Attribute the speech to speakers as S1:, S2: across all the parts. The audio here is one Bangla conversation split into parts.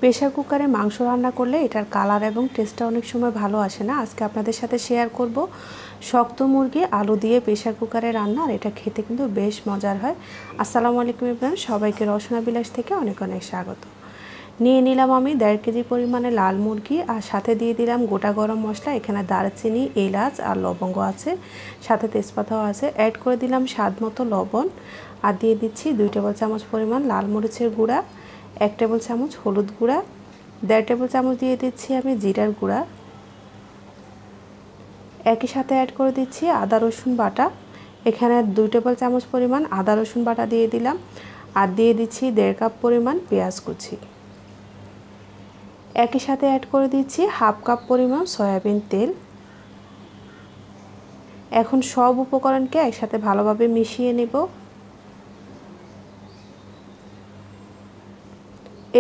S1: প্রেসার কুকারে মাংস রান্না করলে এটার কালার এবং টেস্টটা অনেক সময় ভালো আসে না। আজকে আপনাদের সাথে শেয়ার করব শক্ত মুরগি আলু দিয়ে প্রেসার কুকারে রান্না, আর এটা খেতে কিন্তু বেশ মজার হয়। আসসালামু আলাইকুম এভরিওয়ান, সবাইকে রসনা বিলাস থেকে অনেক অনেক স্বাগত। নিয়ে নিলাম আমি 1.5 কেজি পরিমাণে লাল মুরগি, আর সাথে দিয়ে দিলাম গোটা গরম মশলা। এখানে দারচিনি, এলাচ আর লবঙ্গ আছে, সাথে তেজপাতাও আছে। অ্যাড করে দিলাম স্বাদ মতো লবণ, আর দিয়ে দিচ্ছি 2 টেবিল চামচ পরিমাণ লাল মরিচের গুঁড়া, 1 টেবিল চামচ হলুদ গুঁড়া, 1.5 টেবিল চামচ দিয়ে দিচ্ছি আমি জিরার গুঁড়া। একই সাথে অ্যাড করে দিচ্ছি আদা রসুন বাটা। এখানে 2 টেবিল চামচ পরিমাণ আদা রসুন বাটা দিয়ে দিলাম, আর দিয়ে দিচ্ছি 1.5 কাপ পরিমাণ পেঁয়াজ কুচি। একই সাথে অ্যাড করে দিচ্ছি 1/2 কাপ পরিমাণ সয়াবিন তেল। এখন সব উপকরণকে একসাথে ভালোভাবে মিশিয়ে নেব।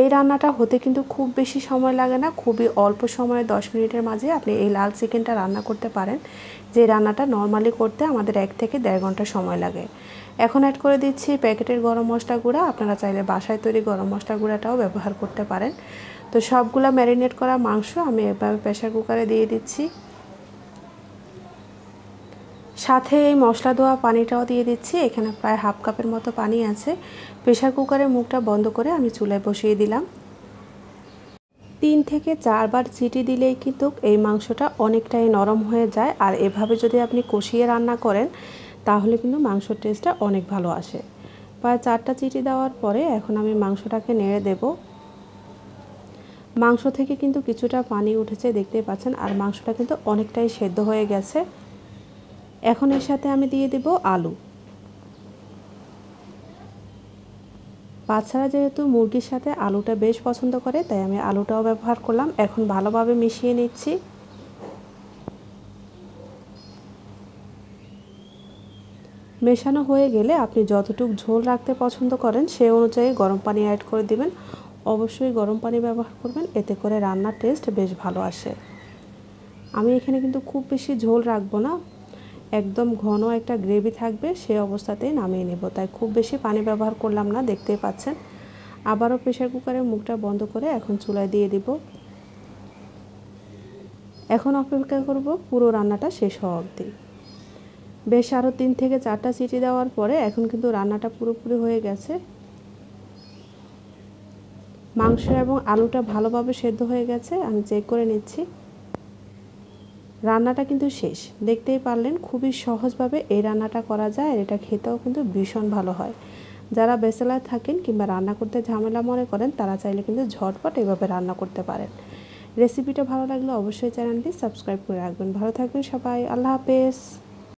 S1: এই রান্নাটা হতে কিন্তু খুব বেশি সময় লাগে না, খুবই অল্প সময়ে 10 মিনিটের মাঝে আপনি এই লাল চিকেনটা রান্না করতে পারেন, যে রান্নাটা নর্মালি করতে আমাদের 1 থেকে 1.5 ঘন্টা সময় লাগে। এখন অ্যাড করে দিচ্ছি প্যাকেটের গরম মশলা গুঁড়া। আপনারা চাইলে বাসায় তৈরি গরম মশলা গুঁড়াটাও ব্যবহার করতে পারেন। তো সবগুলা ম্যারিনেট করা মাংস আমি এভাবে প্রেসার কুকারে দিয়ে দিচ্ছি। সাথে এই মশলা দেওয়া পানিটাও দিয়ে দিচ্ছি। এখানে প্রায় 1/2 কাপের মতো পানি আছে। প্রেসার কুকারের মুখটা বন্ধ করে আমি চুলায় বসিয়ে দিলাম। 3 থেকে 4 বার সিটি দিলেই কিন্তু এই মাংসটা অনেকটাই নরম হয়ে যায়, আর এভাবে যদি আপনি কষিয়ে রান্না করেন তাহলে কিন্তু মাংসের টেস্টটা অনেক ভালো আসে। প্রায় 4টা সিটি দেওয়ার পরে এখন আমি মাংসটাকে নেড়ে দেব। মাংস থেকে কিন্তু কিছুটা পানি উঠেছে, দেখতেই পাচ্ছেন, আর মাংসটা কিন্তু অনেকটাই সেদ্ধ হয়ে গেছে। এখন এর সাথে আমি দিয়ে দেব আলু। বাচ্চারা যেহেতু মুরগির সাথে আলুটা বেশ পছন্দ করে, তাই আমি আলুটাও ব্যবহার করলাম। এখন ভালোভাবে মিশিয়ে নিচ্ছি। মেশানো হয়ে গেলে আপনি যতটুকু ঝোল রাখতে পছন্দ করেন সেই অনুযায়ী গরম পানি অ্যাড করে দিবেন। অবশ্যই গরম পানি ব্যবহার করবেন, এতে করে রান্নার টেস্ট বেশ ভালো আসে। আমি এখানে কিন্তু খুব বেশি ঝোল রাখবো না, একদম ঘন একটা গ্রেভি থাকবে, সেই অবস্থাতেই নামিয়ে নেব, তাই খুব বেশি পানি ব্যবহার করলাম না, দেখতেই পাচ্ছেন। আবারও প্রেসার কুকারের মুখটা বন্ধ করে এখন চুলায় দিয়ে দিব। এখন অপেক্ষা করব পুরো রান্নাটা শেষ হওয়া অবধি। বেশ আরও 3 থেকে 4টা সিটি দেওয়ার পরে এখন কিন্তু রান্নাটা পুরোপুরি হয়ে গেছে। মাংস এবং আলুটা ভালোভাবে সেদ্ধ হয়ে গেছে, আমি চেক করে নিচ্ছি। রান্নাটা কিন্তু শেষ, দেখতেই পারলেন খুবই সহজভাবে এই রান্নাটা করা যায়, আর এটা খেতেও কিন্তু ভীষণ ভালো হয়। যারা ব্যাচেলার থাকেন কিংবা রান্না করতে ঝামেলা মনে করেন, তারা চাইলে কিন্তু ঝটপট এভাবে রান্না করতে পারেন। রেসিপিটা ভালো লাগলে অবশ্যই চ্যানেলটি সাবস্ক্রাইব করে রাখবেন। ভালো থাকবেন সবাই, আল্লাহ হাফেজ।